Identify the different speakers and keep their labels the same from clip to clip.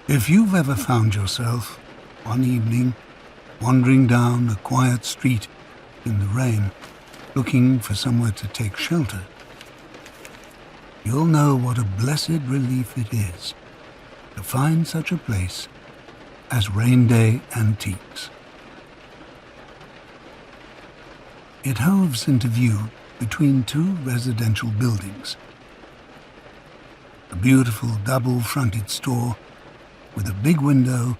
Speaker 1: If you've ever found yourself, one evening, wandering down a quiet street in the rain, looking for somewhere to take shelter, you'll know what a blessed relief it is to find such a place as Rain Day Antiques. It hoves into view between two residential buildings. A beautiful double-fronted store with a big window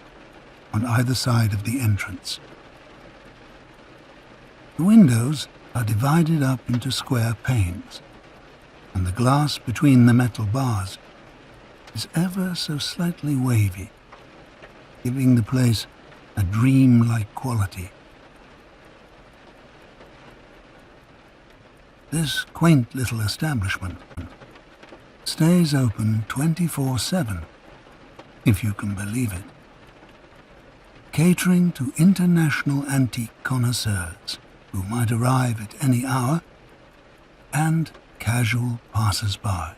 Speaker 1: on either side of the entrance. The windows are divided up into square panes, and the glass between the metal bars is ever so slightly wavy, giving the place a dream-like quality. This quaint little establishment stays open 24/7, if you can believe it, catering to international antique connoisseurs who might arrive at any hour and casual passers-by.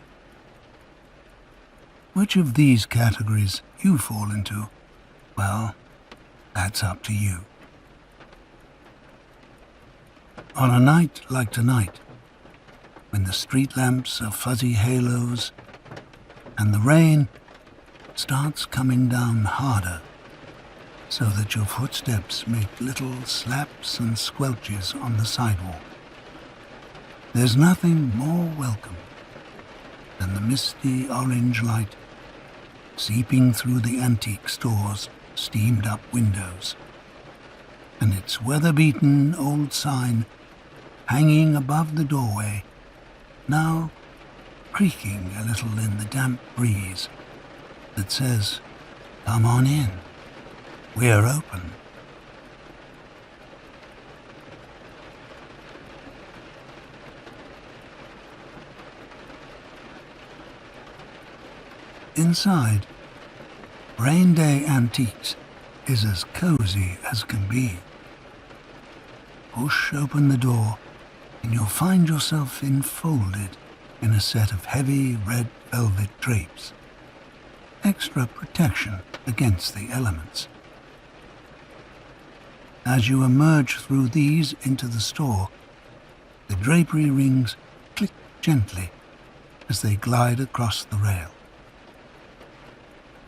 Speaker 1: Which of these categories you fall into, well, that's up to you. On a night like tonight, when the street lamps are fuzzy halos and the rain starts coming down harder so that your footsteps make little slaps and squelches on the sidewalk, there's nothing more welcome than the misty orange light seeping through the antique store's steamed-up windows, and its weather-beaten old sign hanging above the doorway, now creaking a little in the damp breeze, that says, "Come on in, we're open." Inside, Rain Day Antiques is as cozy as can be. Push open the door and you'll find yourself enfolded in a set of heavy red velvet drapes, extra protection against the elements. As you emerge through these into the store, the drapery rings click gently as they glide across the rail.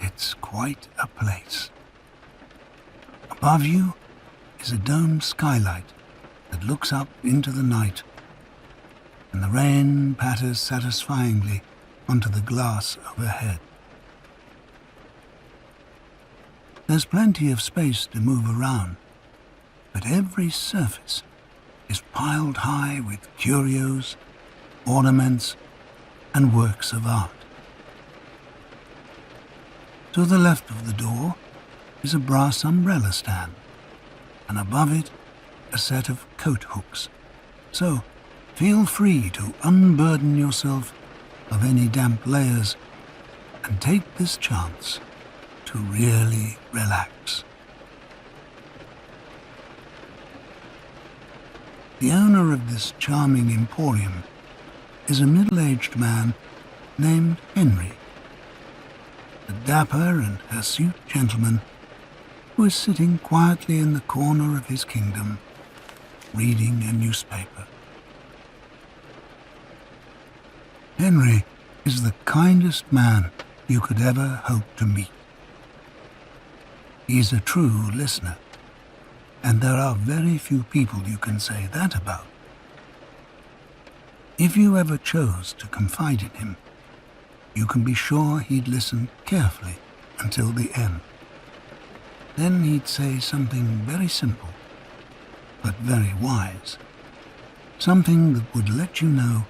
Speaker 1: It's quite a place. Above you is a domed skylight that looks up into the night, and the rain patters satisfyingly onto the glass overhead. There's plenty of space to move around, but every surface is piled high with curios, ornaments, and works of art. To the left of the door is a brass umbrella stand, and above it a set of coat hooks. So feel free to unburden yourself of any damp layers and take this chance to really relax. The owner of this charming emporium is a middle-aged man named Henry, a dapper and hirsute gentleman who is sitting quietly in the corner of his kingdom, reading a newspaper. Henry is the kindest man you could ever hope to meet. He's a true listener, and there are very few people you can say that about. If you ever chose to confide in him, you can be sure he'd listen carefully until the end. Then he'd say something very simple, but very wise. Something that would let you know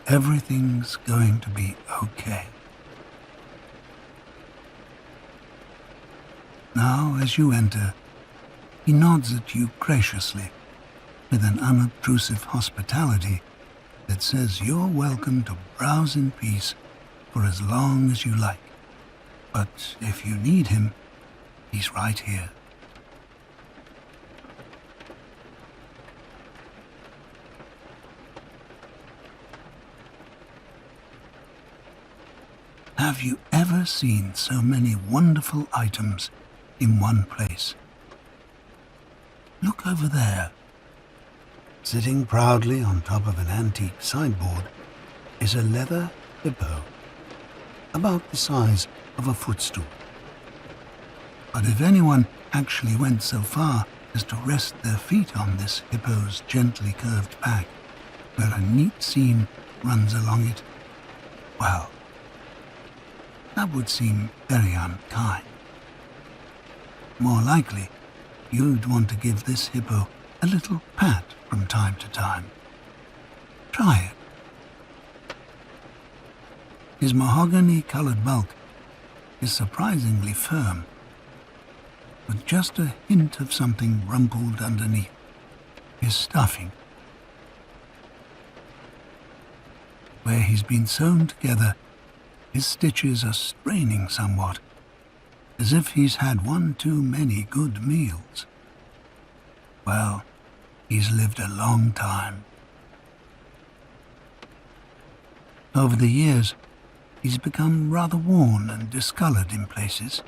Speaker 1: everything's going to be okay. Now, as you enter, he nods at you graciously with an unobtrusive hospitality that says you're welcome to browse in peace for as long as you like. But if you need him, he's right here. Have you ever seen so many wonderful items in one place? Look over there. Sitting proudly on top of an antique sideboard is a leather hippo, about the size of a footstool. But if anyone actually went so far as to rest their feet on this hippo's gently curved back, where a neat seam runs along it, well, that would seem very unkind. More likely, you'd want to give this hippo a little pat from time to time. Try it. His mahogany-colored bulk is surprisingly firm, with just a hint of something rumpled underneath. His stuffing. Where he's been sewn together, his stitches are straining somewhat, as if he's had one too many good meals. Well, he's lived a long time. Over the years, he's become rather worn and discolored in places,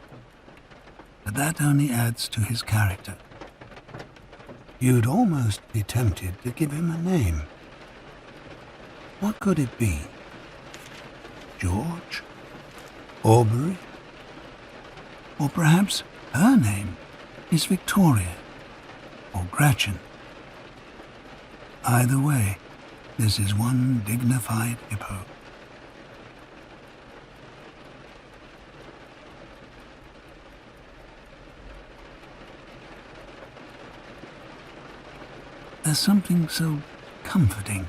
Speaker 1: but that only adds to his character. You'd almost be tempted to give him a name. What could it be? George? Aubrey? Or perhaps her name is Victoria or Gretchen. Either way, this is one dignified hippo. There's something so comforting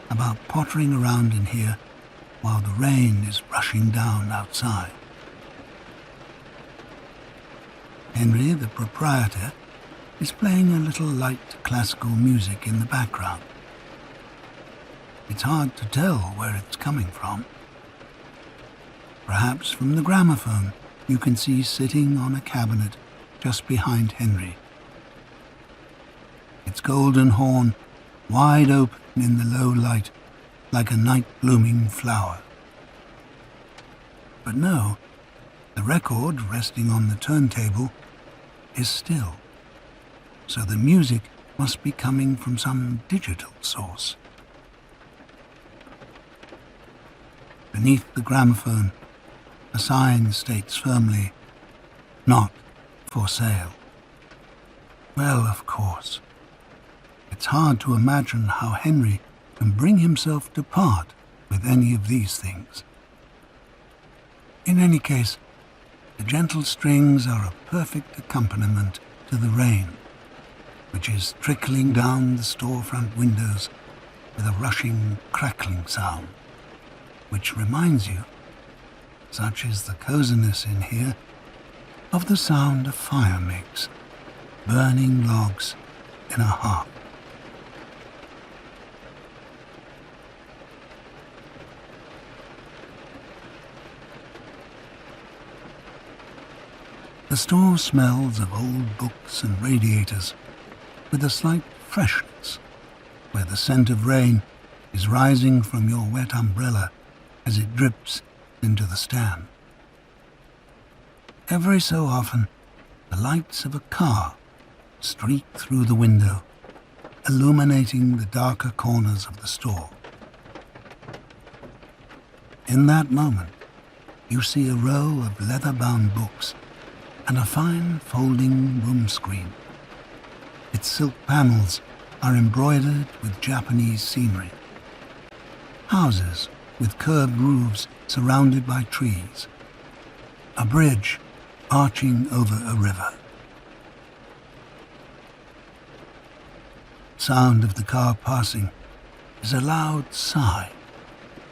Speaker 1: about pottering around in here while the rain is rushing down outside. Henry, the proprietor, is playing a little light classical music in the background. It's hard to tell where it's coming from. Perhaps from the gramophone you can see sitting on a cabinet just behind Henry. Its golden horn wide open in the low light like a night-blooming flower. But no, the record resting on the turntable is still, so the music must be coming from some digital source. Beneath the gramophone, a sign states firmly, "Not for sale." Well, of course, it's hard to imagine how Henry can bring himself to part with any of these things. In any case, the gentle strings are a perfect accompaniment to the rain, which is trickling down the storefront windows with a rushing, crackling sound, which reminds you, such is the coziness in here, of the sound a fire makes, burning logs in a hearth. The store smells of old books and radiators with a slight freshness, where the scent of rain is rising from your wet umbrella as it drips into the stand. Every so often, the lights of a car streak through the window, illuminating the darker corners of the store. In that moment, you see a row of leather-bound books and a fine folding room screen. Its silk panels are embroidered with Japanese scenery. Houses with curved roofs surrounded by trees. A bridge arching over a river. Sound of the car passing is a loud sigh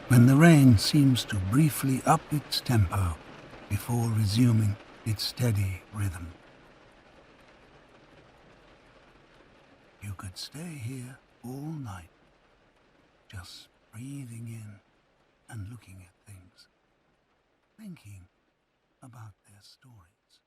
Speaker 1: when the rain seems to briefly up its tempo before resuming its steady rhythm. You could stay here all night, just breathing in and looking at things, thinking about their stories.